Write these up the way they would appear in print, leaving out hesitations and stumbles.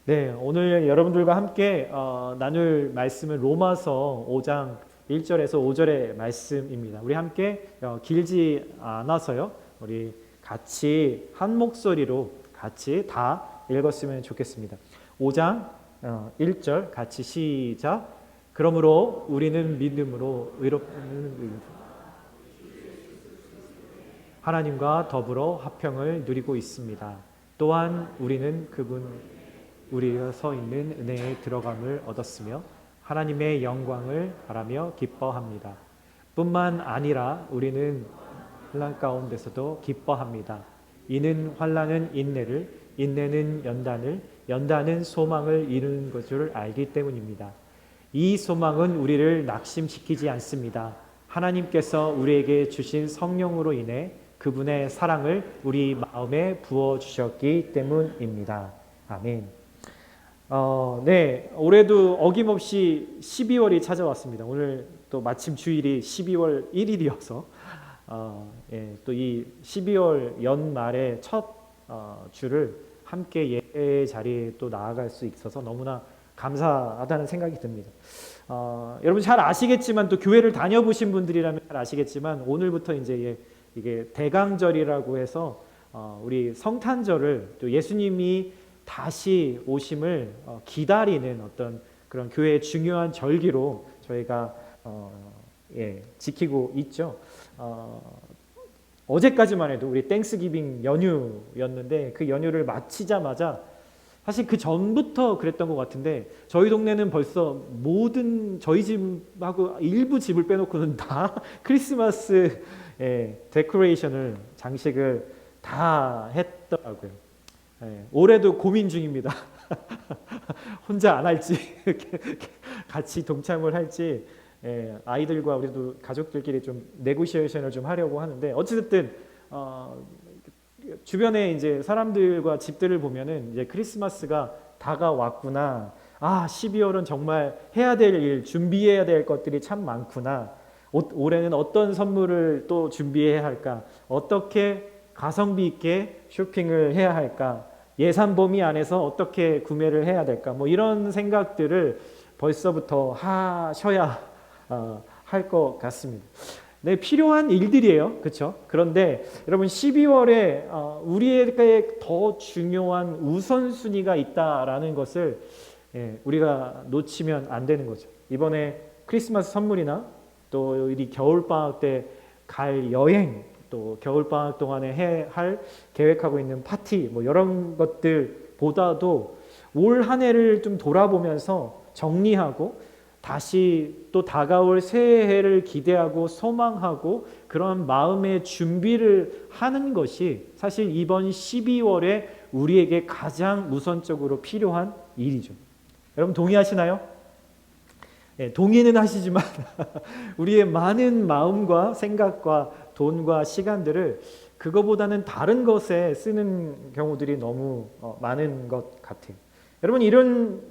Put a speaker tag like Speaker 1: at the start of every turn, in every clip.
Speaker 1: 네, 오늘 여러분들과 함께 나눌 말씀은 로마서 5장 1절에서 5절의 말씀입니다. 우리 함께 길지 않아서요. 우리 같이 한 목소리로 같이 다 읽었으면 좋겠습니다. 5장 1절 같이 시작. 그러므로 우리는 믿음으로 의롭다는 하나님과 더불어 화평을 누리고 있습니다. 또한 우리는 우리가 서 있는 은혜에 들어감을 얻었으며 하나님의 영광을 바라며 기뻐합니다. 뿐만 아니라 우리는 환난 가운데서도 기뻐합니다. 이는 환난은 인내를, 인내는 연단을, 연단은 소망을 이루는 것을 알기 때문입니다. 이 소망은 우리를 낙심시키지 않습니다. 하나님께서 우리에게 주신 성령으로 인해 그분의 사랑을 우리 마음에 부어주셨기 때문입니다. 아멘. 네, 올해도 어김없이 12월이 찾아왔습니다. 오늘 또 마침 주일이 12월 1일이어서 또 이 12월 연말의 첫 주를 함께 예배 자리에 또 나아갈 수 있어서 너무나 감사하다는 생각이 듭니다. 여러분 잘 아시겠지만 또 교회를 다녀보신 분들이라면 잘 아시겠지만 오늘부터 이제 이게 대강절이라고 해서 우리 성탄절을 또 예수님이 다시 오심을 기다리는 어떤 그런 교회의 중요한 절기로 저희가 지키고 있죠. 어제까지만 해도 우리 땡스기빙 연휴였는데 그 연휴를 마치자마자 사실 그 전부터 그랬던 것 같은데 저희 동네는 벌써 모든 저희 집하고 일부 집을 빼놓고는 다 크리스마스 데코레이션을 장식을 다 했더라고요. 올해도 고민 중입니다. 혼자 안 할지 같이 동참을 할지 아이들과 우리도 가족들끼리 좀 네고시에이션을 좀 하려고 하는데 어쨌든 주변에 이제 사람들과 집들을 보면은 이제 크리스마스가 다가왔구나. 12월은 정말 해야 될 일, 준비해야 될 것들이 참 많구나. 올해는 어떤 선물을 또 준비해야 할까? 어떻게 가성비 있게 쇼핑을 해야 할까? 예산 범위 안에서 어떻게 구매를 해야 될까? 뭐 이런 생각들을 벌써부터 하셔야 할 것 같습니다. 네, 필요한 일들이에요. 그렇죠? 그런데 여러분 12월에 우리에게 더 중요한 우선순위가 있다라는 것을 우리가 놓치면 안 되는 거죠. 이번에 크리스마스 선물이나 또 이 겨울방학 때 갈 여행 또 겨울방학 동안에 할 계획하고 있는 파티 뭐 이런 것들보다도 올 한 해를 좀 돌아보면서 정리하고 다시 또 다가올 새해를 기대하고 소망하고 그런 마음의 준비를 하는 것이 사실 이번 12월에 우리에게 가장 우선적으로 필요한 일이죠. 여러분 동의하시나요? 네, 동의는 하시지만 우리의 많은 마음과 생각과 돈과 시간들을 그거보다는 다른 것에 쓰는 경우들이 너무 많은 것 같아요. 여러분 이런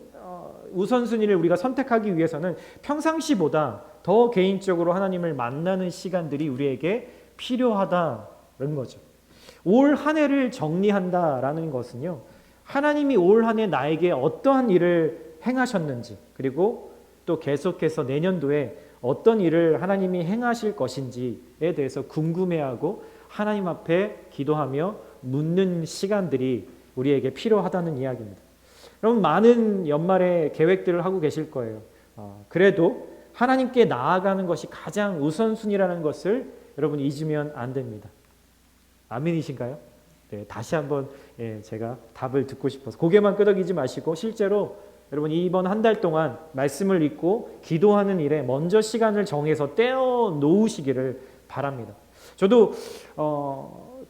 Speaker 1: 우선순위를 우리가 선택하기 위해서는 평상시보다 더 개인적으로 하나님을 만나는 시간들이 우리에게 필요하다는 거죠. 올 한 해를 정리한다라는 것은요. 하나님이 올 한 해 나에게 어떠한 일을 행하셨는지 그리고 또 계속해서 내년도에 어떤 일을 하나님이 행하실 것인지에 대해서 궁금해하고 하나님 앞에 기도하며 묻는 시간들이 우리에게 필요하다는 이야기입니다. 여러분 많은 연말에 계획들을 하고 계실 거예요. 그래도 하나님께 나아가는 것이 가장 우선순위라는 것을 여러분 잊으면 안 됩니다. 아멘이신가요? 네, 다시 한번 제가 답을 듣고 싶어서 고개만 끄덕이지 마시고 실제로 여러분 이번 한 달 동안 말씀을 읽고 기도하는 일에 먼저 시간을 정해서 떼어 놓으시기를 바랍니다. 저도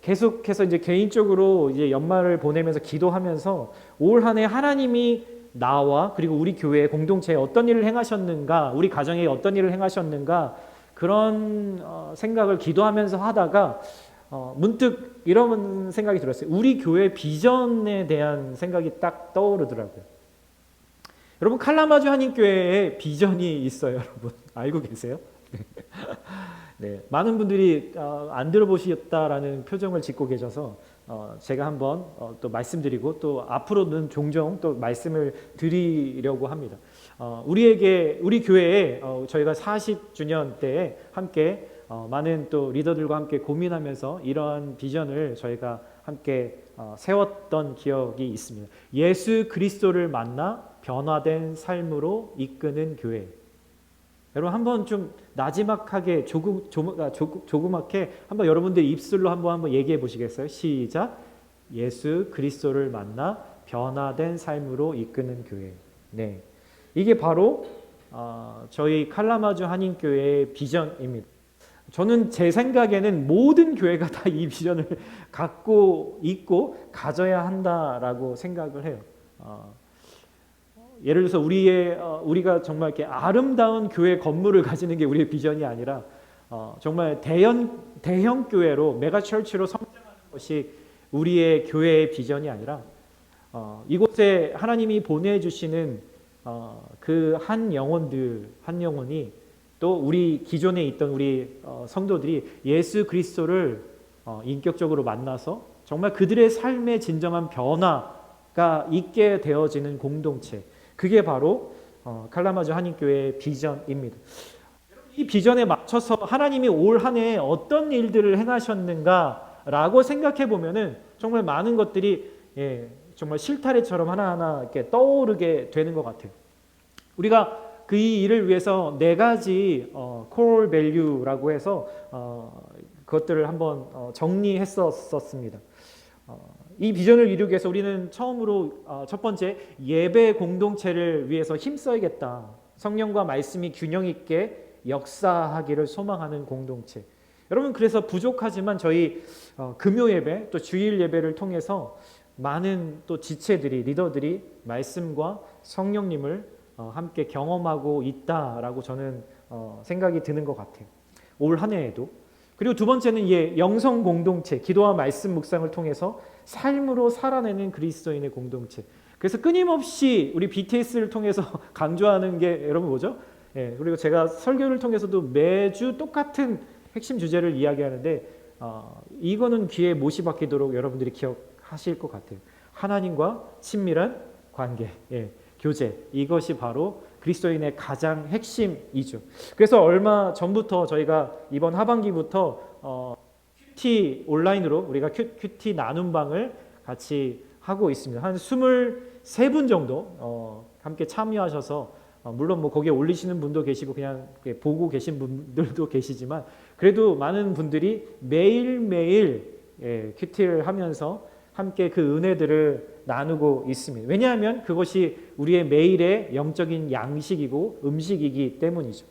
Speaker 1: 계속해서 이제 개인적으로 이제 연말을 보내면서 기도하면서 올 한 해 하나님이 나와 그리고 우리 교회 공동체에 어떤 일을 행하셨는가, 우리 가정에 어떤 일을 행하셨는가 그런 생각을 기도하면서 하다가 문득 이런 생각이 들었어요. 우리 교회 비전에 대한 생각이 딱 떠오르더라고요. 여러분 칼라마주 한인교회에 비전이 있어요. 여러분 알고 계세요? 네, 많은 분들이 안 들어보셨다라는 표정을 짓고 계셔서 제가 한번 또 말씀드리고 또 앞으로는 종종 또 말씀을 드리려고 합니다. 우리 교회에 저희가 40주년 때에 함께 많은 또 리더들과 함께 고민하면서 이러한 비전을 저희가 함께 세웠던 기억이 있습니다. 예수 그리스도를 만나 변화된 삶으로 이끄는 교회. 여러분 한번 좀 나지막하게 조그맣게 한번 여러분들 입술로 한번 얘기해 보시겠어요? 시작. 예수 그리스도를 만나 변화된 삶으로 이끄는 교회. 네, 이게 바로 저희 칼라마주 한인교회의 비전입니다. 저는 제 생각에는 모든 교회가 다 이 비전을 갖고 있고 가져야 한다라고 생각을 해요. 예를 들어서 우리가 정말 이렇게 아름다운 교회 건물을 가지는 게 우리의 비전이 아니라 정말 대형 교회로 메가처치로 성장하는 것이 우리의 교회의 비전이 아니라 이곳에 하나님이 보내주시는 그 한 영혼이 또 우리 기존에 있던 우리 성도들이 예수 그리스도를 인격적으로 만나서 정말 그들의 삶의 진정한 변화가 있게 되어지는 공동체, 그게 바로 칼라마주 한인교회의 비전입니다. 이 비전에 맞춰서 하나님이 올 한 해 어떤 일들을 행하셨는가라고 생각해 보면은 정말 많은 것들이 정말 실타래처럼 하나하나 이렇게 떠오르게 되는 것 같아요. 우리가 그 일을 위해서 4가지 core value라고 해서 그것들을 한번 정리했었습니다. 이 비전을 이루기 위해서 우리는 처음으로 첫 번째, 예배 공동체를 위해서 힘써야겠다. 성령과 말씀이 균형 있게 역사하기를 소망하는 공동체. 여러분, 그래서 부족하지만 저희 금요 예배 또 주일 예배를 통해서 많은 또 지체들이, 리더들이 말씀과 성령님을 함께 경험하고 있다라고 저는 생각이 드는 것 같아요. 올 한 해에도. 그리고 두 번째는 영성 공동체, 기도와 말씀 묵상을 통해서 삶으로 살아내는 그리스도인의 공동체. 그래서 끊임없이 우리 BTS를 통해서 강조하는 게 여러분 뭐죠? 그리고 제가 설교를 통해서도 매주 똑같은 핵심 주제를 이야기하는데 이거는 귀에 못이 박히도록 여러분들이 기억하실 것 같아요. 하나님과 친밀한 관계, 교제, 이것이 바로 그리스도인의 가장 핵심이죠. 그래서 얼마 전부터 저희가 이번 하반기부터 큐티 온라인으로 우리가 큐티 나눔방을 같이 하고 있습니다. 한 23분 정도 함께 참여하셔서 물론 뭐 거기에 올리시는 분도 계시고 그냥 보고 계신 분들도 계시지만 그래도 많은 분들이 매일매일 큐티를 하면서 함께 그 은혜들을 나누고 있습니다. 왜냐하면 그것이 우리의 매일의 영적인 양식이고 음식이기 때문이죠.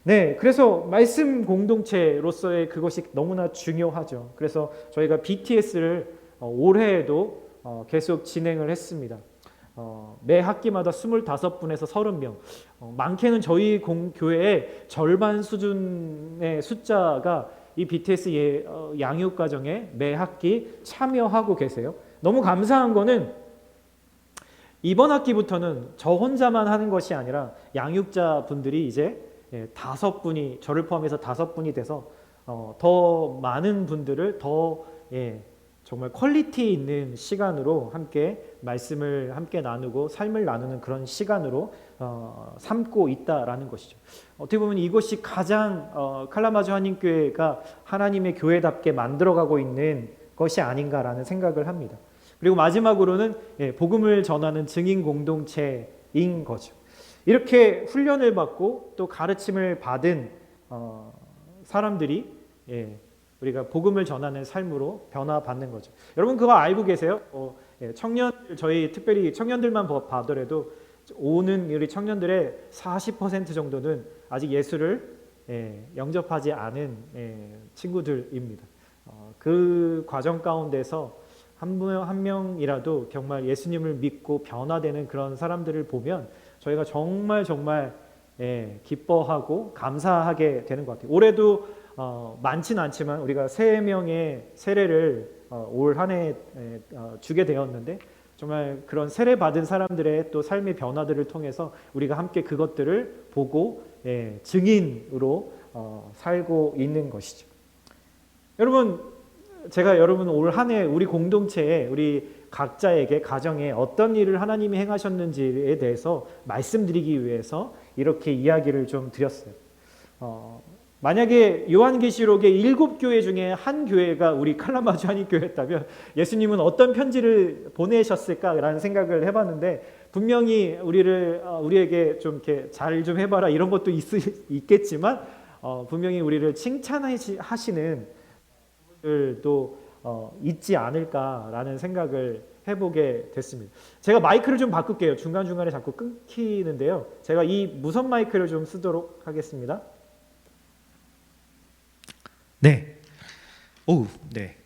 Speaker 1: 네, 그래서 말씀 공동체로서의 그것이 너무나 중요하죠. 그래서 저희가 BTS를 올해에도 계속 진행을 했습니다. 매 학기마다 25분에서 30명, 많게는 저희 교회의 절반 수준의 숫자가 이 BTS 양육과정에 매 학기 참여하고 계세요. 너무 감사한 거는 이번 학기부터는 저 혼자만 하는 것이 아니라 양육자 분들이 이제 5분이, 저를 포함해서 5분이 돼서 더 많은 분들을 더 정말 퀄리티 있는 시간으로 함께 말씀을 함께 나누고 삶을 나누는 그런 시간으로 삼고 있다라는 것이죠. 어떻게 보면 이것이 가장 칼라마주 한인교회가 하나님의 교회답게 만들어가고 있는 것이 아닌가라는 생각을 합니다. 그리고 마지막으로는 복음을 전하는 증인 공동체인 거죠. 이렇게 훈련을 받고 또 가르침을 받은 사람들이 우리가 복음을 전하는 삶으로 변화받는 거죠. 여러분 그거 알고 계세요? 저희 특별히 청년들만 봐더라도 오는 우리 청년들의 40% 정도는 아직 예수를 영접하지 않은 친구들입니다. 그 과정 가운데서 한 명이라도 정말 예수님을 믿고 변화되는 그런 사람들을 보면 저희가 정말 기뻐하고 감사하게 되는 것 같아요. 올해도 많지는 않지만 우리가 3명의 세례를 올 한 해 주게 되었는데 정말 그런 세례 받은 사람들의 또 삶의 변화들을 통해서 우리가 함께 그것들을 보고 증인으로 살고 있는 것이죠. 여러분, 제가 여러분 올 한 해 우리 공동체에 우리 각자에게 가정에 어떤 일을 하나님이 행하셨는지에 대해서 말씀드리기 위해서 이렇게 이야기를 좀 드렸어요. 만약에 요한계시록의 7교회 중에 한 교회가 우리 칼라마주 한인교회였다면 예수님은 어떤 편지를 보내셨을까라는 생각을 해봤는데, 분명히 우리에게 좀 이렇게 잘 좀 해봐라 이런 것도 있겠지만 분명히 우리를 칭찬하시는 분들도 있지 않을까라는 생각을 해보게 됐습니다. 제가 마이크를 좀 바꿀게요. 중간중간에 자꾸 끊기는데요. 제가 이 무선 마이크를 좀 쓰도록 하겠습니다.
Speaker 2: 네. 네.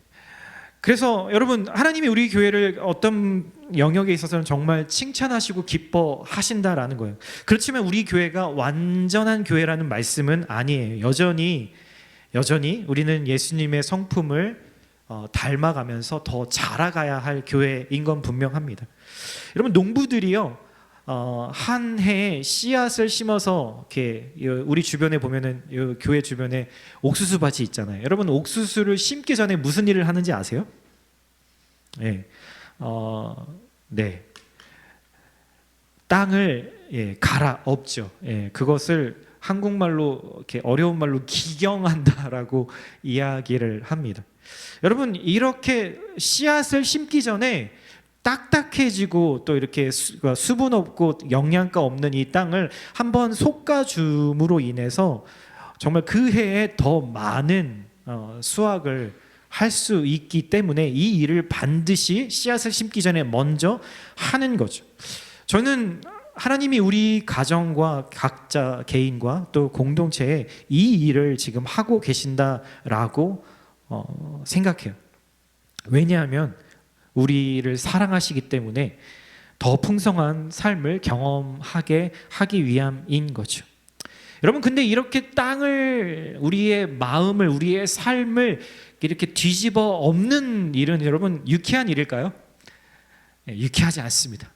Speaker 2: 그래서 여러분, 하나님이 우리 교회를 어떤 영역에 있어서는 정말 칭찬하시고 기뻐하신다라는 거예요. 그렇지만 우리 교회가 완전한 교회라는 말씀은 아니에요. 여전히 우리는 예수님의 성품을 닮아가면서 더 자라가야 할 교회인 건 분명합니다. 여러분, 농부들이요, 한 해에 씨앗을 심어서 이렇게 우리 주변에 보면은 교회 주변에 옥수수 밭이 있잖아요. 여러분, 옥수수를 심기 전에 무슨 일을 하는지 아세요? 네, 네, 땅을 갈아엎죠. 그것을 한국말로 이렇게 어려운 말로 기경한다라고 이야기를 합니다. 여러분, 이렇게 씨앗을 심기 전에 딱딱해지고 또 이렇게 수분 없고 영양가 없는 이 땅을 한번 솎아줌으로 인해서 정말 그 해에 더 많은 수확을 할 수 있기 때문에 이 일을 반드시 씨앗을 심기 전에 먼저 하는 거죠. 저는 하나님이 우리 가정과 각자 개인과 또 공동체에 이 일을 지금 하고 계신다라고 생각해요. 왜냐하면 우리를 사랑하시기 때문에 더 풍성한 삶을 경험하게 하기 위함인 거죠. 여러분, 근데 이렇게 땅을, 우리의 마음을, 우리의 삶을 이렇게 뒤집어 엎는 일은 여러분 유쾌한 일일까요? 유쾌하지 않습니다.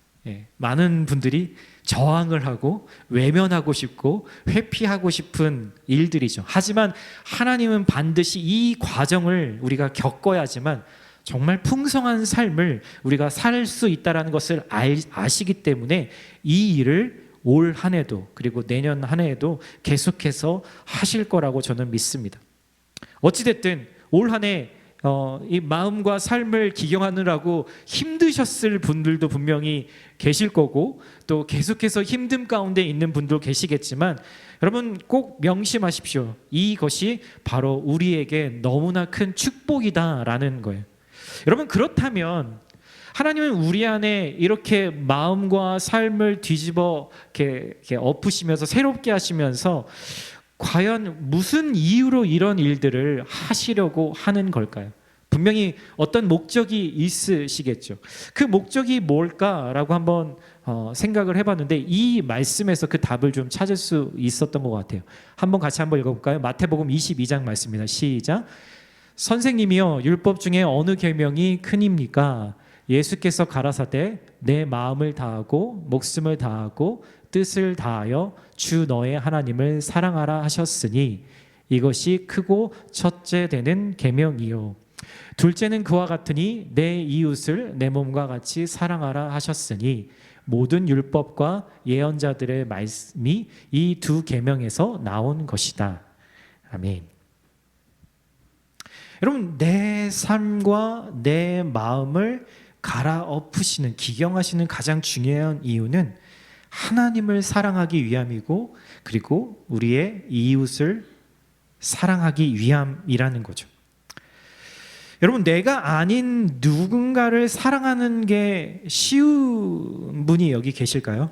Speaker 2: 많은 분들이 저항을 하고 외면하고 싶고 회피하고 싶은 일들이죠. 하지만 하나님은 반드시 이 과정을 우리가 겪어야지만 정말 풍성한 삶을 우리가 살 수 있다는 것을 아시기 때문에 이 일을 올 한 해도 그리고 내년 한 해에도 계속해서 하실 거라고 저는 믿습니다. 어찌됐든 올 한 해 이 마음과 삶을 기경하느라고 힘드셨을 분들도 분명히 계실 거고, 또 계속해서 힘듦 가운데 있는 분도 계시겠지만 여러분 꼭 명심하십시오. 이것이 바로 우리에게 너무나 큰 축복이다라는 거예요. 여러분, 그렇다면 하나님은 우리 안에 이렇게 마음과 삶을 뒤집어 이렇게 엎으시면서 새롭게 하시면서 과연 무슨 이유로 이런 일들을 하시려고 하는 걸까요? 분명히 어떤 목적이 있으시겠죠. 그 목적이 뭘까라고 한번 생각을 해봤는데 이 말씀에서 그 답을 좀 찾을 수 있었던 것 같아요. 한번 같이 한번 읽어볼까요? 마태복음 22장 말씀입니다. 시작. 선생님이여, 율법 중에 어느 계명이 크니입니까? 예수께서 가라사대 내 마음을 다하고 목숨을 다하고 뜻을 다하여 주 너의 하나님을 사랑하라 하셨으니 이것이 크고 첫째 되는 계명이요. 둘째는 그와 같으니 내 이웃을 내 몸과 같이 사랑하라 하셨으니 모든 율법과 예언자들의 말씀이 이 두 계명에서 나온 것이다. 아멘. 여러분, 내 삶과 내 마음을 갈아엎으시는, 기경하시는 가장 중요한 이유는 하나님을 사랑하기 위함이고, 그리고 우리의 이웃을 사랑하기 위함이라는 거죠. 여러분, 내가 아닌 누군가를 사랑하는 게 쉬운 분이 여기 계실까요?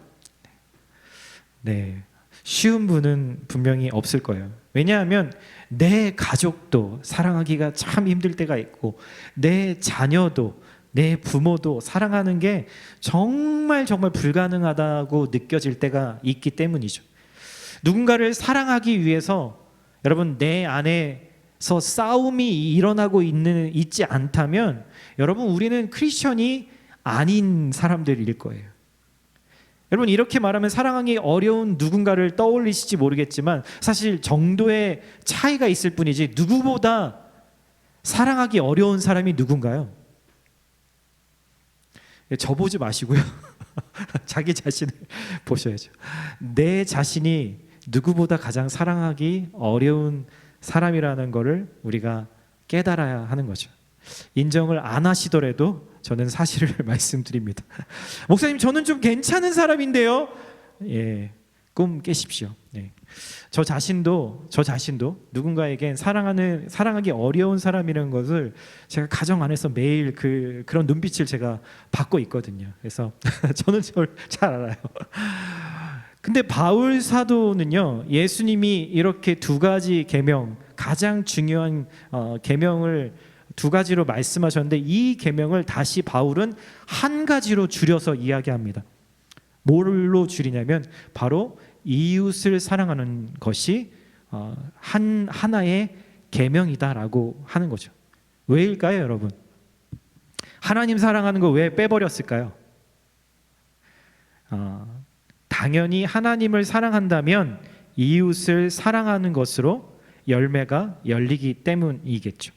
Speaker 2: 네, 쉬운 분은 분명히 없을 거예요. 왜냐하면 내 가족도 사랑하기가 참 힘들 때가 있고, 내 자녀도, 내 부모도 사랑하는 게 정말 불가능하다고 느껴질 때가 있기 때문이죠. 누군가를 사랑하기 위해서 여러분 내 안에서 싸움이 일어나고 있지 않다면 여러분 우리는 크리스천이 아닌 사람들일 거예요. 여러분 이렇게 말하면 사랑하기 어려운 누군가를 떠올리실지 모르겠지만 사실 정도의 차이가 있을 뿐이지 누구보다 사랑하기 어려운 사람이 누군가요? 저 보지 마시고요. 자기 자신을 보셔야죠. 내 자신이 누구보다 가장 사랑하기 어려운 사람이라는 것을 우리가 깨달아야 하는 거죠. 인정을 안 하시더라도 저는 사실을 말씀드립니다. 목사님, 저는 좀 괜찮은 사람인데요. 예, 꿈 깨십시오. 네. 저 자신도 누군가에겐 사랑하기 어려운 사람이라는 것을 제가 가정 안에서 매일 그런 눈빛을 제가 받고 있거든요. 그래서 저는 저를 잘 알아요. 근데 바울 사도는요, 예수님이 이렇게 두 가지 계명, 가장 중요한 계명을 두 가지로 말씀하셨는데 이 계명을 다시 바울은 한 가지로 줄여서 이야기합니다. 뭘로 줄이냐면 바로 이웃을 사랑하는 것이 하나의 계명이다라고 하는 거죠. 왜일까요, 여러분? 하나님 사랑하는 거 왜 빼버렸을까요? 당연히 하나님을 사랑한다면 이웃을 사랑하는 것으로 열매가 열리기 때문이겠죠.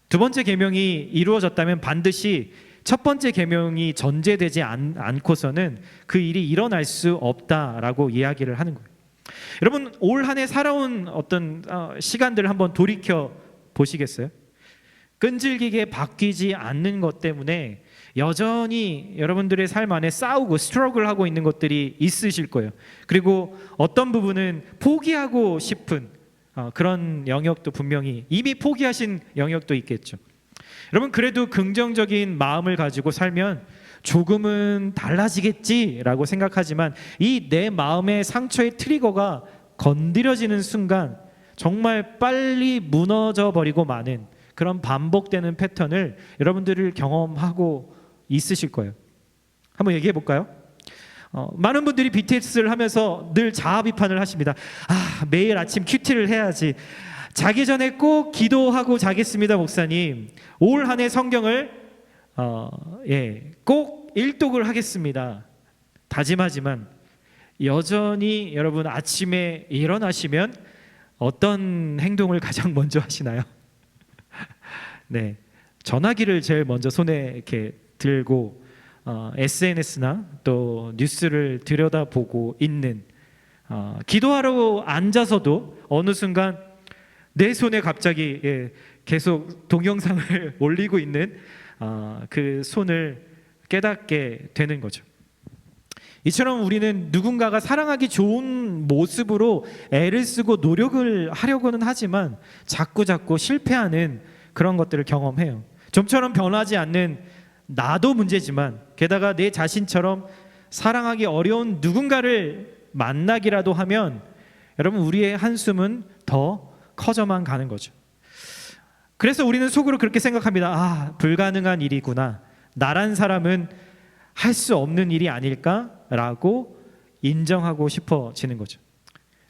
Speaker 2: 두 번째 계명이 이루어졌다면 반드시 첫 번째 계명이 전제되지 않고서는 그 일이 일어날 수 없다라고 이야기를 하는 거예요. 여러분, 올 한 해 살아온 어떤 시간들을 한번 돌이켜 보시겠어요? 끈질기게 바뀌지 않는 것 때문에 여전히 여러분들의 삶 안에 싸우고 스트러글하고 있는 것들이 있으실 거예요. 그리고 어떤 부분은 포기하고 싶은 그런 영역도 분명히 이미 포기하신 영역도 있겠죠. 여러분, 그래도 긍정적인 마음을 가지고 살면 조금은 달라지겠지라고 생각하지만 이 내 마음의 상처의 트리거가 건드려지는 순간 정말 빨리 무너져 버리고 마는 그런 반복되는 패턴을 여러분들을 경험하고 있으실 거예요. 한번 얘기해 볼까요? 많은 분들이 BTS를 하면서 늘 자아 비판을 하십니다. 매일 아침 큐티를 해야지. 자기 전에 꼭 기도하고 자겠습니다, 목사님. 올 한 해 성경을 꼭 일독을 하겠습니다. 다짐하지만 여전히 여러분 아침에 일어나시면 어떤 행동을 가장 먼저 하시나요? 네, 전화기를 제일 먼저 손에 이렇게 들고 SNS나 또 뉴스를 들여다보고 있는, 기도하러 앉아서도 어느 순간 내 손에 갑자기 계속 동영상을 올리고 있는 그 손을 깨닫게 되는 거죠. 이처럼 우리는 누군가가 사랑하기 좋은 모습으로 애를 쓰고 노력을 하려고는 하지만 자꾸 실패하는 그런 것들을 경험해요. 좀처럼 변하지 않는 나도 문제지만 게다가 내 자신처럼 사랑하기 어려운 누군가를 만나기라도 하면 여러분 우리의 한숨은 더 커져만 가는 거죠. 그래서 우리는 속으로 그렇게 생각합니다. 불가능한 일이구나. 나란 사람은 할 수 없는 일이 아닐까라고 인정하고 싶어지는 거죠.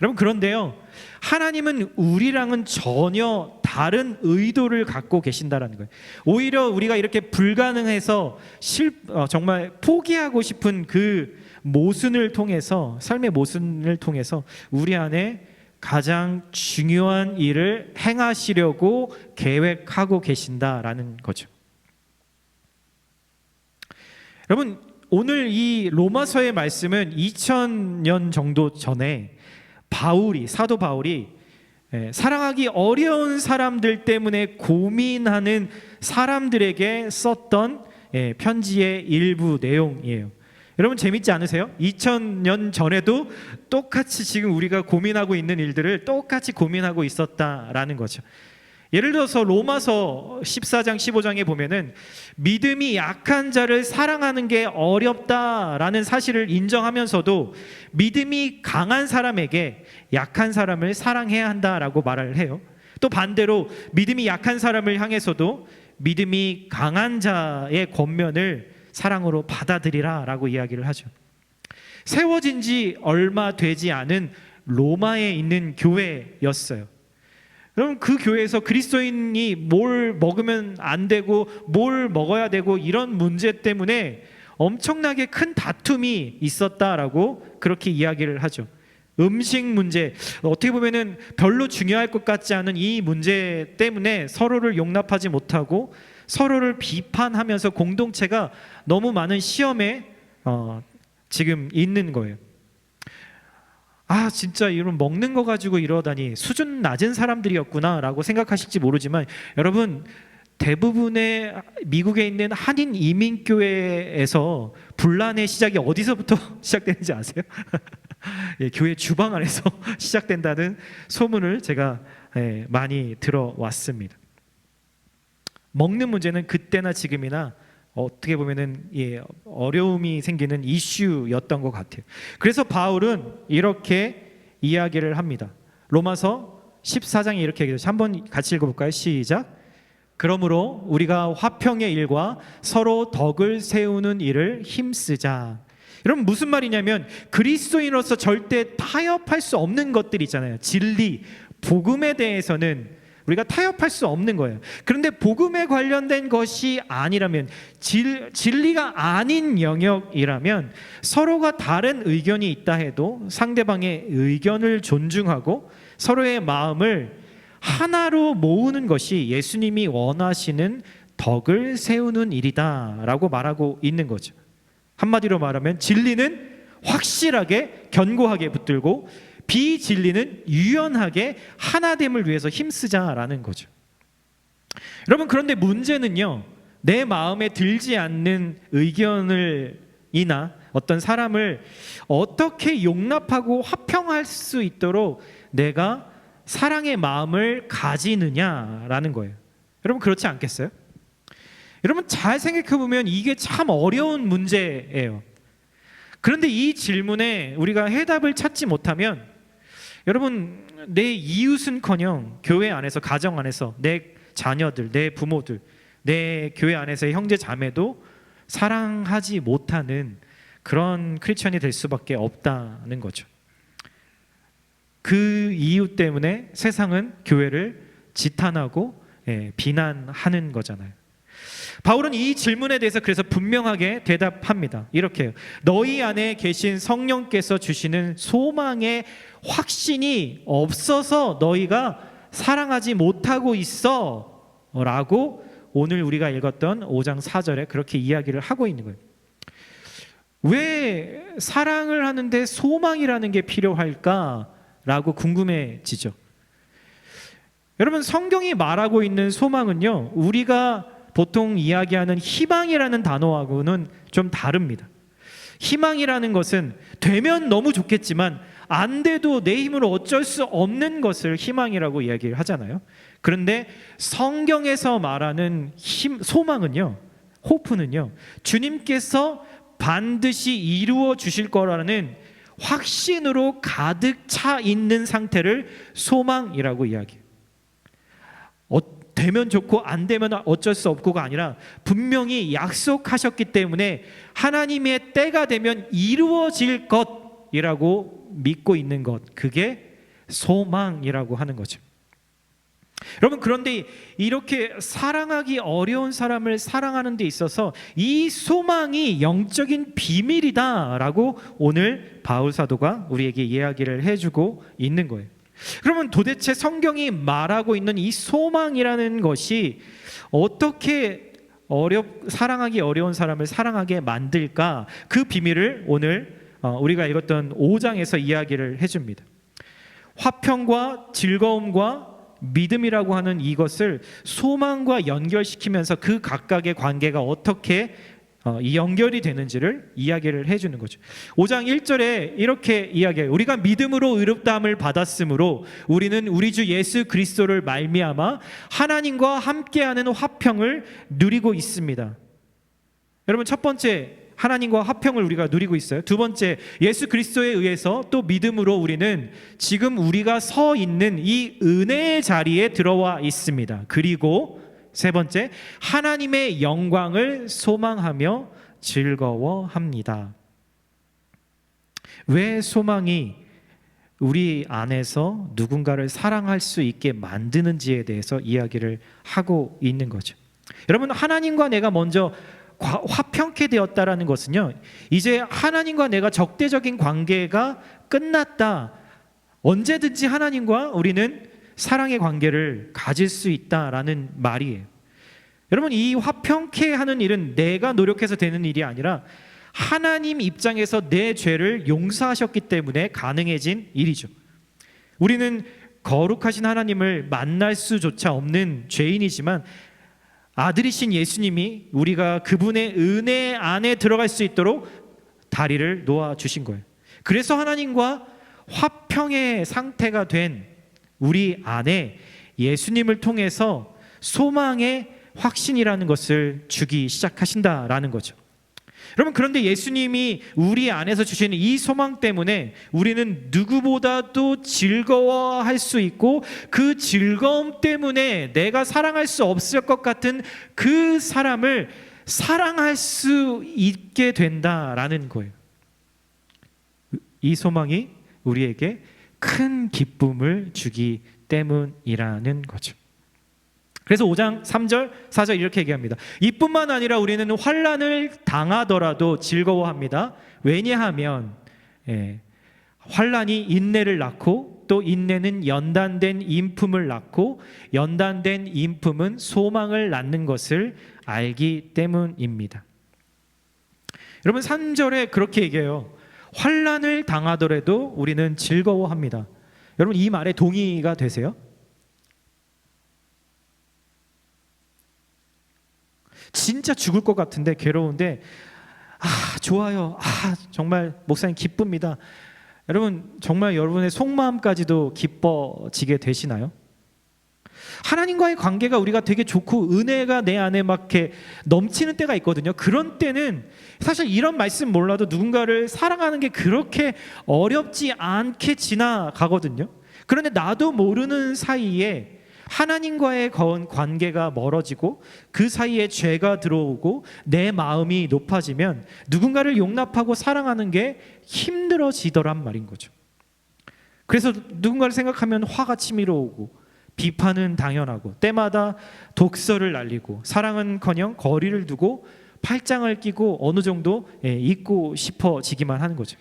Speaker 2: 여러분, 그런데요, 하나님은 우리랑은 전혀 다른 의도를 갖고 계신다라는 거예요. 오히려 우리가 이렇게 불가능해서 정말 포기하고 싶은 그 모순을 통해서, 삶의 모순을 통해서 우리 안에 가장 중요한 일을 행하시려고 계획하고 계신다라는 거죠. 여러분, 오늘 이 로마서의 말씀은 2000년 정도 전에 사도 바울이 사랑하기 어려운 사람들 때문에 고민하는 사람들에게 썼던 편지의 일부 내용이에요. 여러분, 재밌지 않으세요? 2000년 전에도 똑같이 지금 우리가 고민하고 있는 일들을 똑같이 고민하고 있었다라는 거죠. 예를 들어서 로마서 14장 15장에 보면은 믿음이 약한 자를 사랑하는 게 어렵다라는 사실을 인정하면서도 믿음이 강한 사람에게 약한 사람을 사랑해야 한다라고 말을 해요. 또 반대로 믿음이 약한 사람을 향해서도 믿음이 강한 자의 권면을 사랑으로 받아들이라라고 이야기를 하죠. 세워진 지 얼마 되지 않은 로마에 있는 교회였어요. 여러분, 그 교회에서 그리스도인이 뭘 먹으면 안 되고 뭘 먹어야 되고 이런 문제 때문에 엄청나게 큰 다툼이 있었다라고 그렇게 이야기를 하죠. 음식 문제, 어떻게 보면은 별로 중요할 것 같지 않은 이 문제 때문에 서로를 용납하지 못하고 서로를 비판하면서 공동체가 너무 많은 시험에 지금 있는 거예요. 아, 진짜 이런 먹는 거 가지고 이러다니 수준 낮은 사람들이었구나라고 생각하실지 모르지만, 여러분, 대부분의 미국에 있는 한인 이민교회에서 분란의 시작이 어디서부터 시작되는지 아세요? 예, 교회 주방 안에서 시작된다는 소문을 제가 많이 들어왔습니다. 먹는 문제는 그때나 지금이나 어떻게 보면은 어려움이 생기는 이슈였던 것 같아요. 그래서 바울은 이렇게 이야기를 합니다. 로마서 14장에 이렇게 얘기해요. 한번 같이 읽어볼까요? 시작. 그러므로 우리가 화평의 일과 서로 덕을 세우는 일을 힘쓰자. 여러분, 무슨 말이냐면 그리스도인으로서 절대 타협할 수 없는 것들 있잖아요. 진리, 복음에 대해서는 우리가 타협할 수 없는 거예요. 그런데 복음에 관련된 것이 아니라면, 진리가 아닌 영역이라면 서로가 다른 의견이 있다 해도 상대방의 의견을 존중하고 서로의 마음을 하나로 모으는 것이 예수님이 원하시는 덕을 세우는 일이다라고 말하고 있는 거죠. 한마디로 말하면 진리는 확실하게 견고하게 붙들고 비진리는 유연하게 하나됨을 위해서 힘쓰자라는 거죠. 여러분, 그런데 문제는요, 내 마음에 들지 않는 의견을이나 어떤 사람을 어떻게 용납하고 화평할 수 있도록 내가 사랑의 마음을 가지느냐라는 거예요. 여러분, 그렇지 않겠어요? 여러분, 잘 생각해 보면 이게 참 어려운 문제예요. 그런데 이 질문에 우리가 해답을 찾지 못하면, 여러분, 내 이웃은커녕 교회 안에서, 가정 안에서 내 자녀들, 내 부모들, 내 교회 안에서의 형제 자매도 사랑하지 못하는 그런 크리스천이 될 수밖에 없다는 거죠. 그 이유 때문에 세상은 교회를 지탄하고 비난하는 거잖아요. 바울은 이 질문에 대해서 그래서 분명하게 대답합니다. 이렇게요. 너희 안에 계신 성령께서 주시는 소망의 확신이 없어서 너희가 사랑하지 못하고 있어 라고 오늘 우리가 읽었던 5장 4절에 그렇게 이야기를 하고 있는 거예요. 왜 사랑을 하는데 소망이라는 게 필요할까라고 궁금해지죠. 여러분, 성경이 말하고 있는 소망은요, 우리가 보통 이야기하는 희망이라는 단어하고는 좀 다릅니다. 희망이라는 것은 되면 너무 좋겠지만 안 돼도 내 힘으로 어쩔 수 없는 것을 희망이라고 이야기를 하잖아요. 그런데 성경에서 말하는 소망은요, 호프는요, 주님께서 반드시 이루어 주실 거라는 확신으로 가득 차 있는 상태를 소망이라고 이야기해요. 되면 좋고 안 되면 어쩔 수 없고가 아니라 분명히 약속하셨기 때문에 하나님의 때가 되면 이루어질 것이라고 믿고 있는 것, 그게 소망이라고 하는 거죠. 여러분, 그런데 이렇게 사랑하기 어려운 사람을 사랑하는 데 있어서 이 소망이 영적인 비밀이다라고 오늘 바울 사도가 우리에게 이야기를 해주고 있는 거예요. 그러면 도대체 성경이 말하고 있는 이 소망이라는 것이 어떻게 사랑하기 어려운 사람을 사랑하게 만들까? 그 비밀을 오늘 우리가 읽었던 5장에서 이야기를 해줍니다. 화평과 즐거움과 믿음이라고 하는 이것을 소망과 연결시키면서 그 각각의 관계가 어떻게 이 연결이 되는지를 이야기를 해주는 거죠. 5장 1절에 이렇게 이야기해요. 우리가 믿음으로 의롭다함을 받았으므로 우리는 우리 주 예수 그리스도를 말미암아 하나님과 함께하는 화평을 누리고 있습니다. 여러분, 첫 번째, 하나님과 화평을 우리가 누리고 있어요. 두 번째, 예수 그리스도에 의해서 또 믿음으로 우리는 지금 우리가 서 있는 이 은혜의 자리에 들어와 있습니다. 그리고 세 번째, 하나님의 영광을 소망하며 즐거워합니다. 왜 소망이 우리 안에서 누군가를 사랑할 수 있게 만드는지에 대해서 이야기를 하고 있는 거죠. 여러분, 하나님과 내가 먼저 화평케 되었다라는 것은요, 이제 하나님과 내가 적대적인 관계가 끝났다. 언제든지 하나님과 우리는 사랑의 관계를 가질 수 있다라는 말이에요. 여러분, 이 화평케 하는 일은 내가 노력해서 되는 일이 아니라 하나님 입장에서 내 죄를 용서하셨기 때문에 가능해진 일이죠. 우리는 거룩하신 하나님을 만날 수조차 없는 죄인이지만 아들이신 예수님이 우리가 그분의 은혜 안에 들어갈 수 있도록 다리를 놓아 주신 거예요. 그래서 하나님과 화평의 상태가 된 우리 안에 예수님을 통해서 소망의 확신이라는 것을 주기 시작하신다라는 거죠. 여러분, 그런데 예수님이 우리 안에서 주시는 이 소망 때문에 우리는 누구보다도 즐거워할 수 있고, 그 즐거움 때문에 내가 사랑할 수 없을 것 같은 그 사람을 사랑할 수 있게 된다라는 거예요. 이 소망이 우리에게 큰 기쁨을 주기 때문이라는 거죠. 그래서 5장 3절 4절 이렇게 얘기합니다. 이뿐만 아니라 우리는 환난을 당하더라도 즐거워합니다. 왜냐하면 환난이 인내를 낳고, 또 인내는 연단된 인품을 낳고, 연단된 인품은 소망을 낳는 것을 알기 때문입니다. 여러분, 3절에 그렇게 얘기해요. 환난을 당하더라도 우리는 즐거워합니다. 여러분, 이 말에 동의가 되세요? 진짜 죽을 것 같은데, 괴로운데 좋아요. 정말 목사님 기쁩니다. 여러분, 정말 여러분의 속마음까지도 기뻐지게 되시나요? 하나님과의 관계가 우리가 되게 좋고 은혜가 내 안에 막 이렇게 넘치는 때가 있거든요. 그런 때는 사실 이런 말씀 몰라도 누군가를 사랑하는 게 그렇게 어렵지 않게 지나가거든요. 그런데 나도 모르는 사이에 하나님과의 관계가 멀어지고, 그 사이에 죄가 들어오고 내 마음이 높아지면 누군가를 용납하고 사랑하는 게 힘들어지더란 말인 거죠. 그래서 누군가를 생각하면 화가 치밀어 오고, 비판은 당연하고, 때마다 독설을 날리고, 사랑은커녕 거리를 두고 팔짱을 끼고 어느 정도 잊고 싶어지기만 하는 거죠.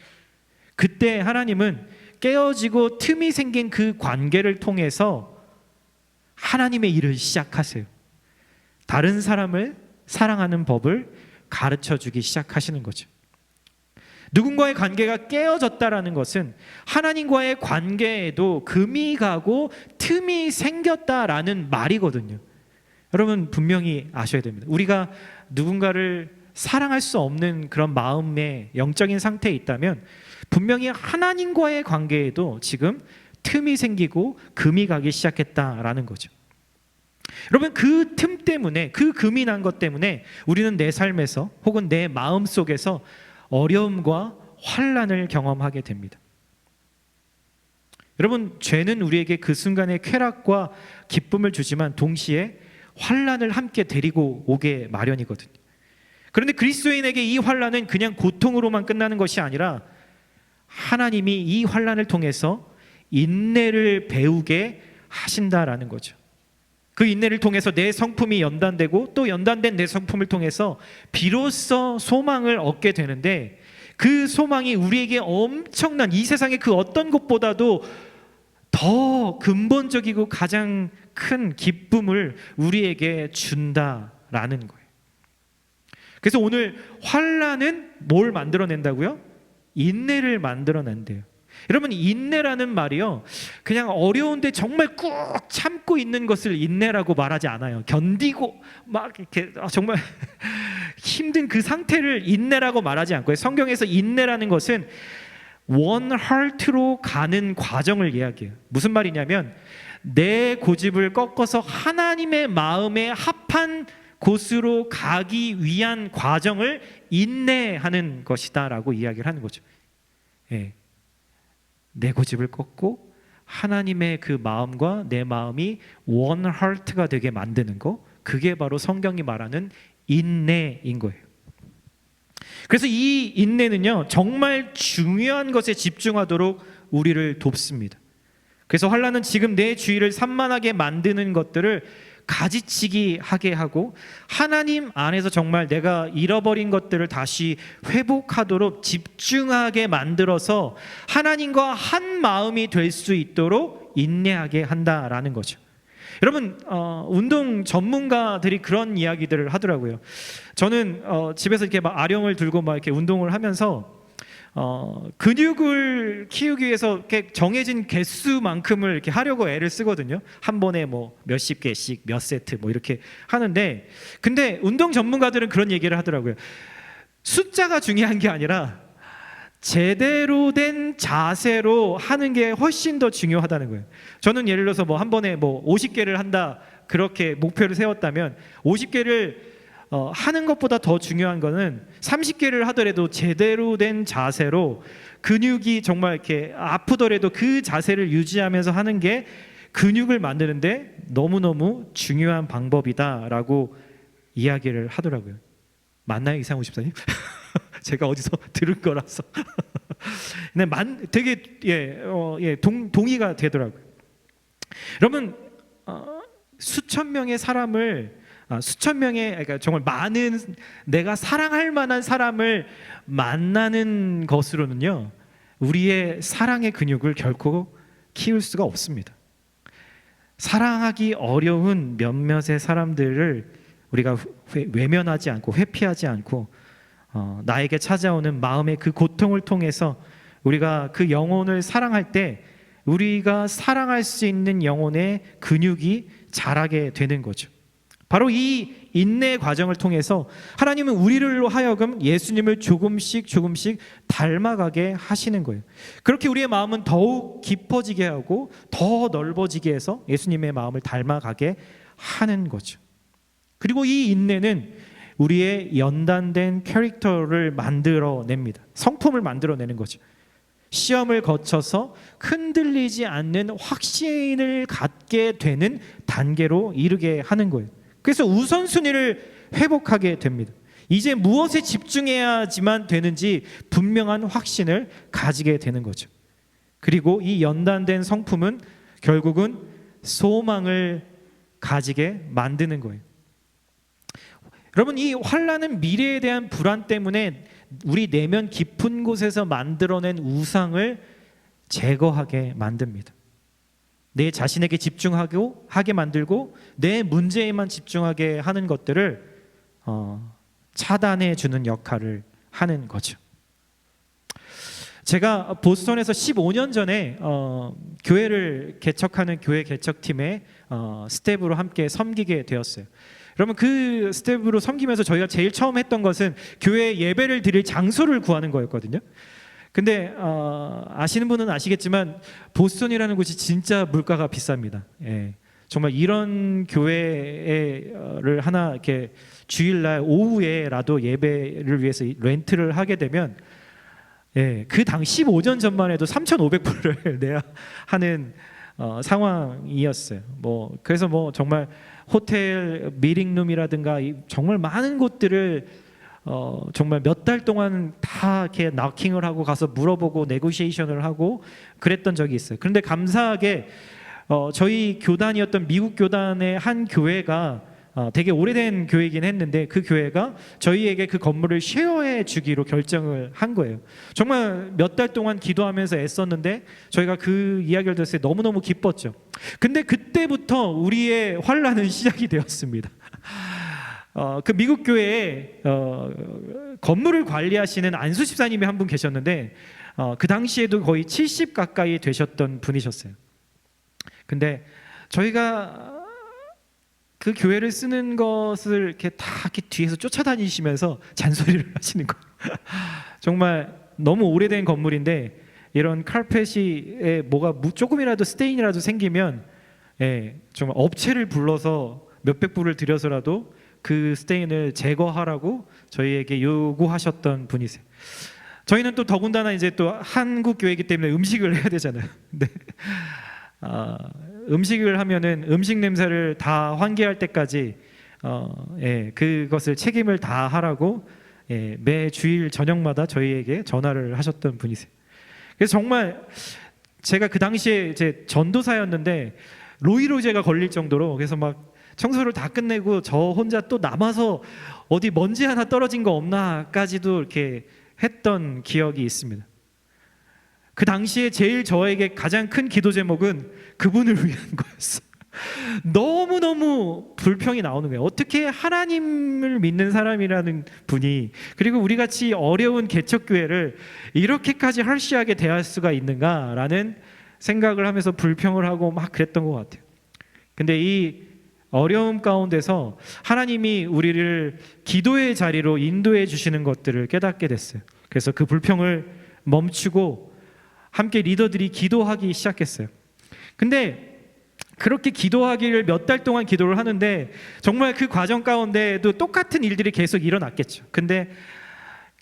Speaker 2: 그때 하나님은 깨어지고 틈이 생긴 그 관계를 통해서 하나님의 일을 시작하세요. 다른 사람을 사랑하는 법을 가르쳐 주기 시작하시는 거죠. 누군가의 관계가 깨어졌다라는 것은 하나님과의 관계에도 금이 가고 틈이 생겼다라는 말이거든요. 여러분, 분명히 아셔야 됩니다. 우리가 누군가를 사랑할 수 없는 그런 마음의 영적인 상태에 있다면 분명히 하나님과의 관계에도 지금 틈이 생기고 금이 가기 시작했다라는 거죠. 여러분, 그 틈 때문에, 그 금이 난 것 때문에 우리는 내 삶에서 혹은 내 마음 속에서 어려움과 환난을 경험하게 됩니다. 여러분, 죄는 우리에게 그 순간의 쾌락과 기쁨을 주지만 동시에 환난을 함께 데리고 오게 마련이거든요. 그런데 그리스도인에게 이 환난은 그냥 고통으로만 끝나는 것이 아니라 하나님이 이 환난을 통해서 인내를 배우게 하신다라는 거죠. 그 인내를 통해서 내 성품이 연단되고, 또 연단된 내 성품을 통해서 비로소 소망을 얻게 되는데, 그 소망이 우리에게 엄청난, 이 세상의 그 어떤 것보다도 더 근본적이고 가장 큰 기쁨을 우리에게 준다라는 거예요. 그래서 오늘 환난은 뭘 만들어낸다고요? 인내를 만들어낸대요. 여러분, 인내라는 말이요, 그냥 어려운데 정말 꾹 참고 있는 것을 인내라고 말하지 않아요. 견디고 막 이렇게 정말 힘든 그 상태를 인내라고 말하지 않고요. 성경에서 인내라는 것은 one heart로 가는 과정을 이야기해요. 무슨 말이냐면 내 고집을 꺾어서 하나님의 마음에 합한 곳으로 가기 위한 과정을 인내하는 것이다라고 이야기를 하는 거죠. 내 고집을 꺾고 하나님의 그 마음과 내 마음이 one heart가 되게 만드는 거, 그게 바로 성경이 말하는 인내인 거예요. 그래서 이 인내는요, 정말 중요한 것에 집중하도록 우리를 돕습니다. 그래서 환난은 지금 내 주위를 산만하게 만드는 것들을 가지치기 하게 하고 하나님 안에서 정말 내가 잃어버린 것들을 다시 회복하도록 집중하게 만들어서 하나님과 한 마음이 될 수 있도록 인내하게 한다라는 거죠. 여러분, 운동 전문가들이 그런 이야기들을 하더라고요. 저는 집에서 이렇게 막 아령을 들고 막 이렇게 운동을 하면서 근육을 키우기 위해서 이렇게 정해진 개수만큼을 이렇게 하려고 애를 쓰거든요. 한 번에 뭐 몇십 개씩 몇 세트 뭐 이렇게 하는데, 근데 운동 전문가들은 그런 얘기를 하더라고요. 숫자가 중요한 게 아니라 제대로 된 자세로 하는 게 훨씬 더 중요하다는 거예요. 저는 예를 들어서 뭐 한 번에 뭐 50개를 한다 그렇게 목표를 세웠다면 50개를 하는 것보다 더 중요한 거는 30개를 하더라도 제대로 된 자세로 근육이 정말 이렇게 아프더라도 그 자세를 유지하면서 하는 게 근육을 만드는데 너무너무 중요한 방법이다라고 이야기를 하더라고요. 맞나요, 이상우 집사님? 제가 어디서 들은 거라서. 근데 되게 동의가 되더라고요. 여러분, 수천 명의 사람을 그러니까 정말 많은 내가 사랑할 만한 사람을 만나는 것으로는요, 우리의 사랑의 근육을 결코 키울 수가 없습니다. 사랑하기 어려운 몇몇의 사람들을 우리가 외면하지 않고 회피하지 않고 나에게 찾아오는 마음의 그 고통을 통해서 우리가 그 영혼을 사랑할 때 우리가 사랑할 수 있는 영혼의 근육이 자라게 되는 거죠. 바로 이 인내 과정을 통해서 하나님은 우리로 하여금 예수님을 조금씩 닮아가게 하시는 거예요. 그렇게 우리의 마음은 더욱 깊어지게 하고 더 넓어지게 해서 예수님의 마음을 닮아가게 하는 거죠. 그리고 이 인내는 우리의 연단된 캐릭터를 만들어냅니다. 성품을 만들어내는 거죠. 시험을 거쳐서 흔들리지 않는 확신을 갖게 되는 단계로 이르게 하는 거예요. 그래서 우선순위를 회복하게 됩니다. 이제 무엇에 집중해야지만 되는지 분명한 확신을 가지게 되는 거죠. 그리고 이 연단된 성품은 결국은 소망을 가지게 만드는 거예요. 여러분, 이 환난은 미래에 대한 불안 때문에 우리 내면 깊은 곳에서 만들어낸 우상을 제거하게 만듭니다. 내 자신에게 하게 만들고 내 문제에만 집중하게 하는 것들을 차단해 주는 역할을 하는 거죠. 제가 보스턴에서 15년 전에 교회를 개척하는 교회 개척팀의 스텝으로 함께 섬기게 되었어요. 여러분, 그 스텝으로 섬기면서 저희가 제일 처음 했던 것은 교회 예배를 드릴 장소를 구하는 거였거든요. 근데 아시는 분은 아시겠지만 보스턴이라는 곳이 진짜 물가가 비쌉니다. 예. 정말 이런 교회를 하나 이렇게 주일날 오후에라도 예배를 위해서 렌트를 하게 되면 그 당 15년 전만 해도 3,500불을 내야 하는 상황이었어요. 그래서 정말 호텔 미팅룸이라든가 정말 많은 곳들을 정말 몇 달 동안 다 이렇게 나킹을 하고 가서 물어보고 네고시에이션을 하고 그랬던 적이 있어요. 그런데 감사하게 저희 교단이었던 미국 교단의 한 교회가 되게 오래된 교회이긴 했는데 그 교회가 저희에게 그 건물을 쉐어해 주기로 결정을 한 거예요. 정말 몇 달 동안 기도하면서 애썼는데 저희가 그 이야기를 들었을 때 너무너무 기뻤죠. 근데 그때부터 우리의 환란은 시작이 되었습니다. 그 미국 교회에 건물을 관리하시는 안수 집사님이 한 분 계셨는데 그 당시에도 거의 70 가까이 되셨던 분이셨어요. 근데 저희가 그 교회를 쓰는 것을 이렇게 다 이렇게 뒤에서 쫓아다니시면서 잔소리를 하시는 거예요. 정말 너무 오래된 건물인데 이런 카펫이 뭐가 조금이라도 스테인이라도 생기면 정말 업체를 불러서 몇백 불을 들여서라도 그 스테인을 제거하라고 저희에게 요구하셨던 분이세요. 저희는 또 더군다나 이제 또 한국 교회이기 때문에 음식을 해야 되잖아요. 근데 음식을 하면은 음식 냄새를 다 환기할 때까지 그것을 책임을 다 하라고 매 주일 저녁마다 저희에게 전화를 하셨던 분이세요. 그래서 정말 제가 그 당시에 이제 전도사였는데 로이로제가 걸릴 정도로, 그래서 막 청소를 다 끝내고 저 혼자 또 남아서 어디 먼지 하나 떨어진 거 없나까지도 이렇게 했던 기억이 있습니다. 그 당시에 제일 저에게 가장 큰 기도 제목은 그분을 위한 거였어요. 너무너무 불평이 나오는 거예요. 어떻게 하나님을 믿는 사람이라는 분이, 그리고 우리 같이 어려운 개척교회를 이렇게까지 harsh하게 대할 수가 있는가라는 생각을 하면서 불평을 하고 막 그랬던 것 같아요. 근데 이 어려움 가운데서 하나님이 우리를 기도의 자리로 인도해 주시는 것들을 깨닫게 됐어요. 그래서 그 불평을 멈추고 함께 리더들이 기도하기 시작했어요. 근데 그렇게 기도하기를 몇 달 동안 기도를 하는데 정말 그 과정 가운데도 똑같은 일들이 계속 일어났겠죠. 근데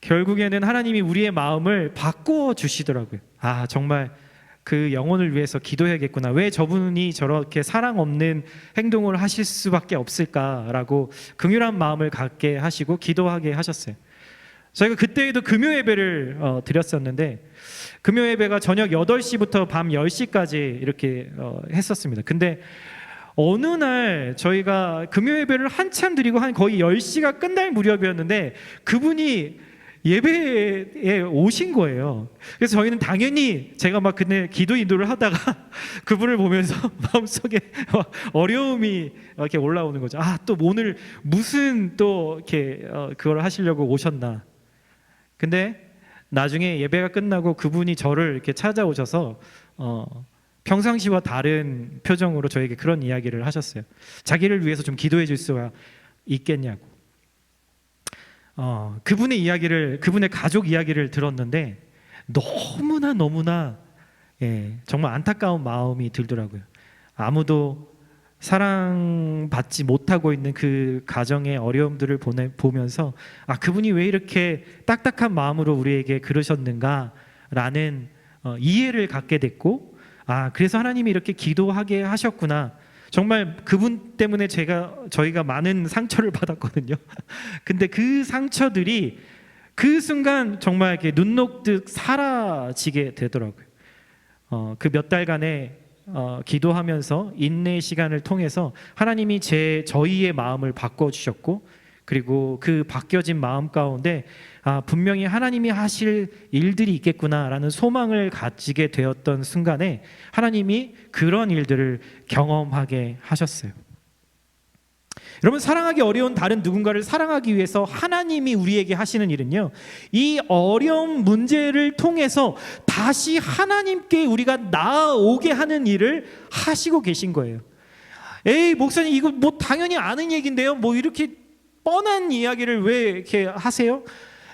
Speaker 2: 결국에는 하나님이 우리의 마음을 바꿔 주시더라고요. 아, 정말 그 영혼을 위해서 기도해야겠구나. 왜 저분이 저렇게 사랑 없는 행동을 하실 수밖에 없을까라고 긍휼한 마음을 갖게 하시고 기도하게 하셨어요. 저희가 그때에도 금요 예배를 드렸었는데 금요 예배가 저녁 8시부터 밤 10시까지 이렇게 했었습니다. 근데 어느 날 저희가 금요 예배를 한참 드리고 한 거의 10시가 끝날 무렵이었는데 그분이 예배에 오신 거예요. 그래서 저희는 당연히 제가 막 그날 기도 인도를 하다가 그분을 보면서 마음속에 어려움이 이렇게 올라오는 거죠. 아, 또 오늘 무슨 또 이렇게 그걸 하시려고 오셨나. 근데 나중에 예배가 끝나고 그분이 저를 이렇게 찾아오셔서 평상시와 다른 표정으로 저에게 그런 이야기를 하셨어요. 자기를 위해서 좀 기도해 줄 수가 있겠냐고. 그분의 이야기를, 그분의 가족 이야기를 들었는데 너무나 정말 안타까운 마음이 들더라고요. 아무도 사랑받지 못하고 있는 그 가정의 어려움들을 보면서 아, 그분이 왜 이렇게 딱딱한 마음으로 우리에게 그러셨는가라는 이해를 갖게 됐고, 아, 그래서 하나님이 이렇게 기도하게 하셨구나. 정말 그분 때문에 저희가 많은 상처를 받았거든요. 근데 그 상처들이 그 순간 정말 이렇게 눈 녹듯 사라지게 되더라고요. 그 몇 달간의 기도하면서 인내의 시간을 통해서 하나님이 저희의 마음을 바꿔주셨고, 그리고 그 바뀌어진 마음 가운데 분명히 하나님이 하실 일들이 있겠구나라는 소망을 가지게 되었던 순간에 하나님이 그런 일들을 경험하게 하셨어요. 여러분, 사랑하기 어려운 다른 누군가를 사랑하기 위해서 하나님이 우리에게 하시는 일은요, 이 어려운 문제를 통해서 다시 하나님께 우리가 나아오게 하는 일을 하시고 계신 거예요. 에이, 목사님, 이거 뭐 당연히 아는 얘기인데요, 뭐 이렇게 뻔한 이야기를 왜 이렇게 하세요?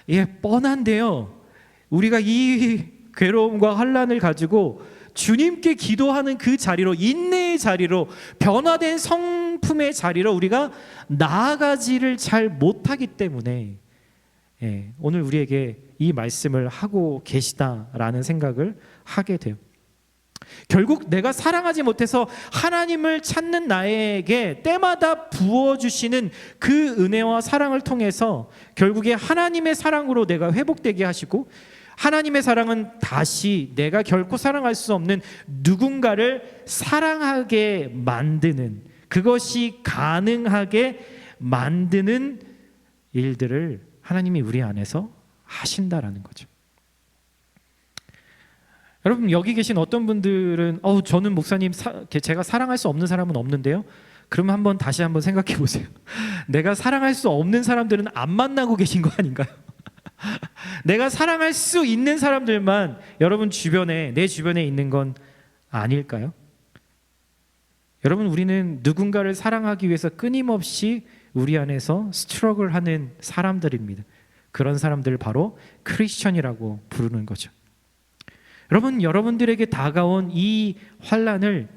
Speaker 2: 예, 뻔한데요, 우리가 이 괴로움과 환난을 가지고 주님께 기도하는 그 자리로, 인내의 자리로, 변화된 성품의 자리로 우리가 나아가지를 잘 못하기 때문에 오늘 우리에게 이 말씀을 하고 계시다라는 생각을 하게 돼요. 결국 내가 사랑하지 못해서 하나님을 찾는 나에게 때마다 부어주시는 그 은혜와 사랑을 통해서 결국에 하나님의 사랑으로 내가 회복되게 하시고, 하나님의 사랑은 다시 내가 결코 사랑할 수 없는 누군가를 사랑하게 만드는, 그것이 가능하게 만드는 일들을 하나님이 우리 안에서 하신다라는 거죠. 여러분, 여기 계신 어떤 분들은 저는 목사님 제가 사랑할 수 없는 사람은 없는데요. 그러면 다시 한번 생각해 보세요. 내가 사랑할 수 없는 사람들은 안 만나고 계신 거 아닌가요? 내가 사랑할 수 있는 사람들만 여러분 주변에, 내 주변에 있는 건 아닐까요? 여러분, 우리는 누군가를 사랑하기 위해서 끊임없이 우리 안에서 스트러글 하는 사람들입니다. 그런 사람들을 바로 크리스천이라고 부르는 거죠. 여러분, 여러분들에게 다가온 이 환난을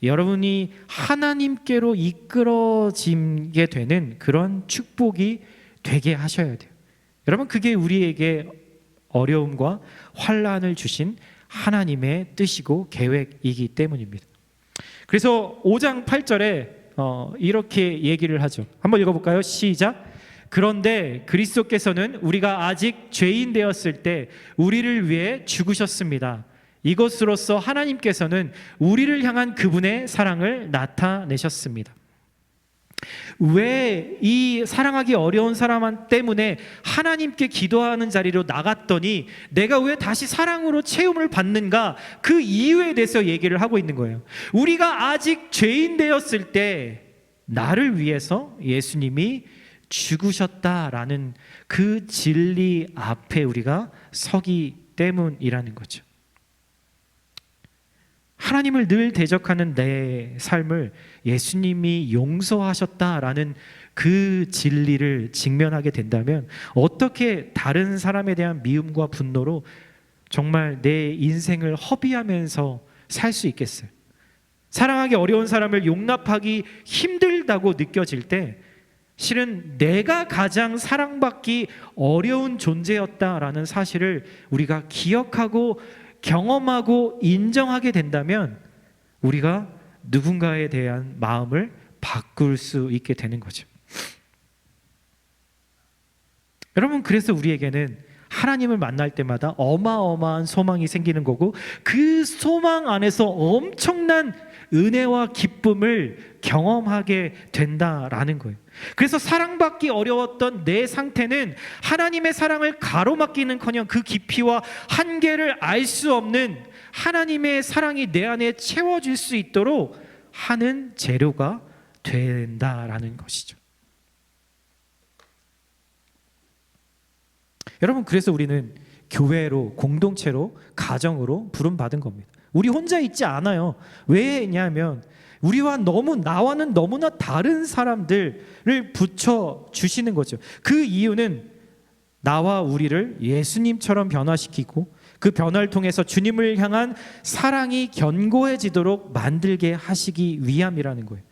Speaker 2: 여러분이 하나님께로 이끌어지게 되는 그런 축복이 되게 하셔야 돼요. 여러분, 그게 우리에게 어려움과 환난을 주신 하나님의 뜻이고 계획이기 때문입니다. 그래서 5장 8절에 이렇게 얘기를 하죠. 한번 읽어볼까요? 시작. 그런데 그리스도께서는 우리가 아직 죄인 되었을 때 우리를 위해 죽으셨습니다. 이것으로써 하나님께서는 우리를 향한 그분의 사랑을 나타내셨습니다. 왜 이 사랑하기 어려운 사람 때문에 하나님께 기도하는 자리로 나갔더니 내가 왜 다시 사랑으로 채움을 받는가? 그 이유에 대해서 얘기를 하고 있는 거예요. 우리가 아직 죄인 되었을 때 나를 위해서 예수님이 죽으셨다라는 그 진리 앞에 우리가 서기 때문이라는 거죠. 하나님을 늘 대적하는 내 삶을 예수님이 용서하셨다라는 그 진리를 직면하게 된다면 어떻게 다른 사람에 대한 미움과 분노로 정말 내 인생을 허비하면서 살 수 있겠어요? 사랑하기 어려운 사람을 용납하기 힘들다고 느껴질 때 실은 내가 가장 사랑받기 어려운 존재였다라는 사실을 우리가 기억하고 경험하고 인정하게 된다면 우리가 누군가에 대한 마음을 바꿀 수 있게 되는 거죠. 여러분, 그래서 우리에게는 하나님을 만날 때마다 어마어마한 소망이 생기는 거고 그 소망 안에서 엄청난 은혜와 기쁨을 경험하게 된다라는 거예요. 그래서 사랑받기 어려웠던 내 상태는 하나님의 사랑을 가로막기는커녕 그 깊이와 한계를 알 수 없는 하나님의 사랑이 내 안에 채워질 수 있도록 하는 재료가 된다라는 것이죠. 여러분, 그래서 우리는 교회로, 공동체로, 가정으로 부름받은 겁니다. 우리 혼자 있지 않아요. 왜냐하면 나와는 너무나 다른 사람들을 붙여 주시는 거죠. 그 이유는 나와 우리를 예수님처럼 변화시키고 그 변화를 통해서 주님을 향한 사랑이 견고해지도록 만들게 하시기 위함이라는 거예요.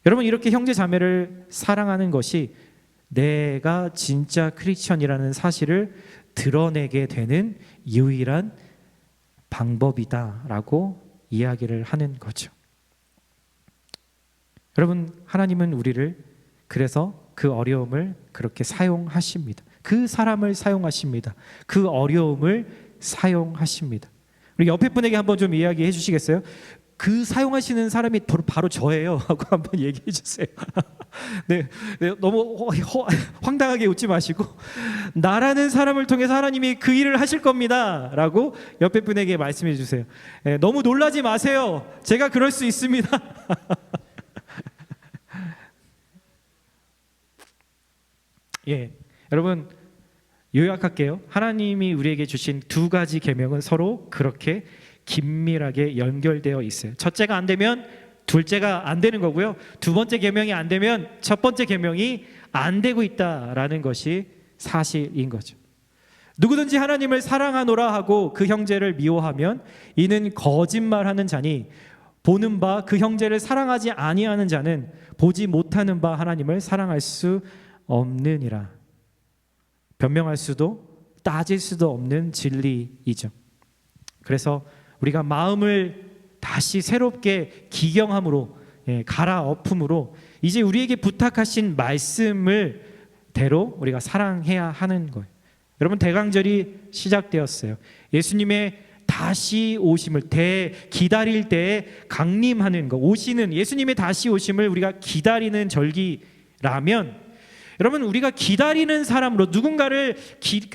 Speaker 2: 여러분, 이렇게 형제 자매를 사랑하는 것이 내가 진짜 크리스천이라는 사실을 드러내게 되는 유일한 방법이다라고 이야기를 하는 거죠. 여러분, 하나님은 우리를 그래서 그 어려움을 그렇게 사용하십니다. 그 사람을 사용하십니다. 그 어려움을 사용하십니다. 우리 옆에 분에게 한번 좀 이야기해 주시겠어요? 그 사용하시는 사람이 바로 저예요 하고 한번 얘기해 주세요. 네, 너무 황당하게 웃지 마시고 나라는 사람을 통해서 하나님이 그 일을 하실 겁니다 라고 옆에 분에게 말씀해 주세요. 네, 너무 놀라지 마세요. 제가 그럴 수 있습니다. 예, 여러분 요약할게요. 하나님이 우리에게 주신 두 가지 계명은 서로 그렇게 긴밀하게 연결되어 있어요. 첫째가 안 되면 둘째가 안 되는 거고요. 두 번째 계명이 안 되면 첫 번째 계명이 안 되고 있다라는 것이 사실인 거죠. 누구든지 하나님을 사랑하노라 하고 그 형제를 미워하면 이는 거짓말하는 자니 보는 바 그 형제를 사랑하지 아니하는 자는 보지 못하는 바 하나님을 사랑할 수 없느니라. 변명할 수도 따질 수도 없는 진리이죠. 그래서 우리가 마음을 다시 새롭게 기경함으로 갈아엎음으로 이제 우리에게 부탁하신 말씀을 대로 우리가 사랑해야 하는 거예요. 여러분, 대강절이 시작되었어요. 예수님의 다시 오심을 기다릴 때에 강림하는 거, 오시는 예수님의 다시 오심을 우리가 기다리는 절기라면 여러분, 우리가 기다리는 사람으로 누군가를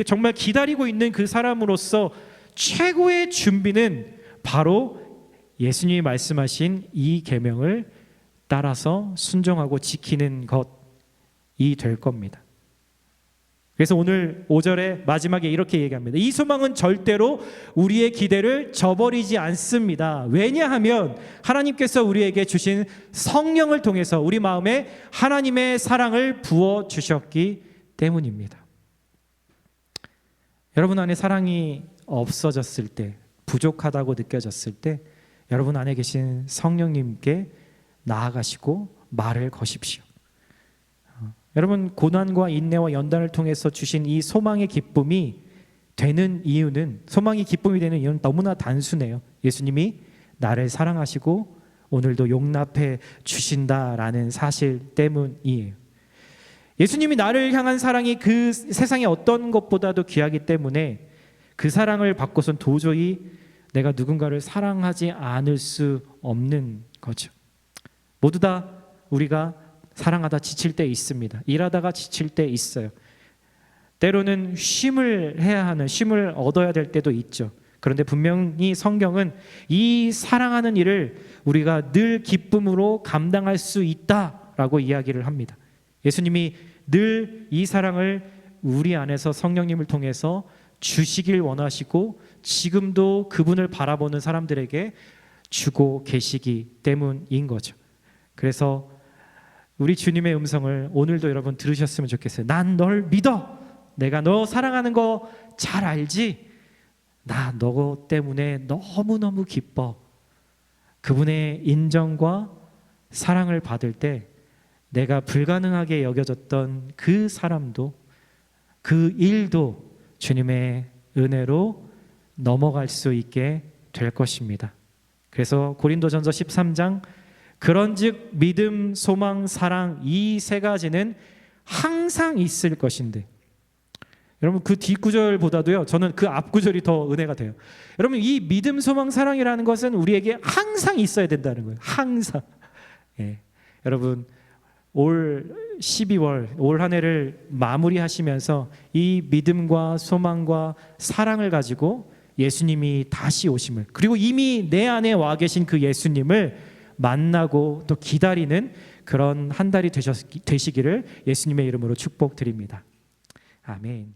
Speaker 2: 정말 기다리고 있는 그 사람으로서 최고의 준비는 바로 예수님이 말씀하신 이 계명을 따라서 순종하고 지키는 것이 될 겁니다. 그래서 오늘 5절의 마지막에 이렇게 얘기합니다. 이 소망은 절대로 우리의 기대를 저버리지 않습니다. 왜냐하면 하나님께서 우리에게 주신 성령을 통해서 우리 마음에 하나님의 사랑을 부어주셨기 때문입니다. 여러분 안에 사랑이 없어졌을 때, 부족하다고 느껴졌을 때 여러분 안에 계신 성령님께 나아가시고 말을 거십시오. 여러분, 고난과 인내와 연단을 통해서 주신 이 소망의 기쁨이 되는 이유는, 소망이 기쁨이 되는 이유는 너무나 단순해요. 예수님이 나를 사랑하시고 오늘도 용납해 주신다라는 사실 때문이에요. 예수님이 나를 향한 사랑이 그 세상의 어떤 것보다도 귀하기 때문에 그 사랑을 받고선 도저히 내가 누군가를 사랑하지 않을 수 없는 거죠. 모두 다 우리가 사랑하다 지칠 때 있습니다. 일하다가 지칠 때 있어요. 때로는 쉼을 얻어야 될 때도 있죠. 그런데 분명히 성경은 이 사랑하는 일을 우리가 늘 기쁨으로 감당할 수 있다라고 이야기를 합니다. 예수님이 늘 이 사랑을 우리 안에서 성령님을 통해서 주시길 원하시고 지금도 그분을 바라보는 사람들에게 주고 계시기 때문인 거죠. 그래서 우리 주님의 음성을 오늘도 여러분 들으셨으면 좋겠어요. 난 널 믿어. 내가 너 사랑하는 거 잘 알지. 나 너 때문에 너무너무 기뻐. 그분의 인정과 사랑을 받을 때 내가 불가능하게 여겨졌던 그 사람도 그 일도 주님의 은혜로 넘어갈 수 있게 될 것입니다. 그래서 고린도전서 13장 그런즉 믿음, 소망, 사랑 이 세 가지는 항상 있을 것인데 여러분 그 뒷구절보다도요 저는 그 앞구절이 더 은혜가 돼요. 여러분 이 믿음, 소망, 사랑이라는 것은 우리에게 항상 있어야 된다는 거예요. 항상. 예. 여러분 올 12월 올 한 해를 마무리하시면서 이 믿음과 소망과 사랑을 가지고 예수님이 다시 오심을 그리고 이미 내 안에 와 계신 그 예수님을 만나고 또 기다리는 그런 한 달이 되시기를 예수님의 이름으로 축복드립니다. 아멘.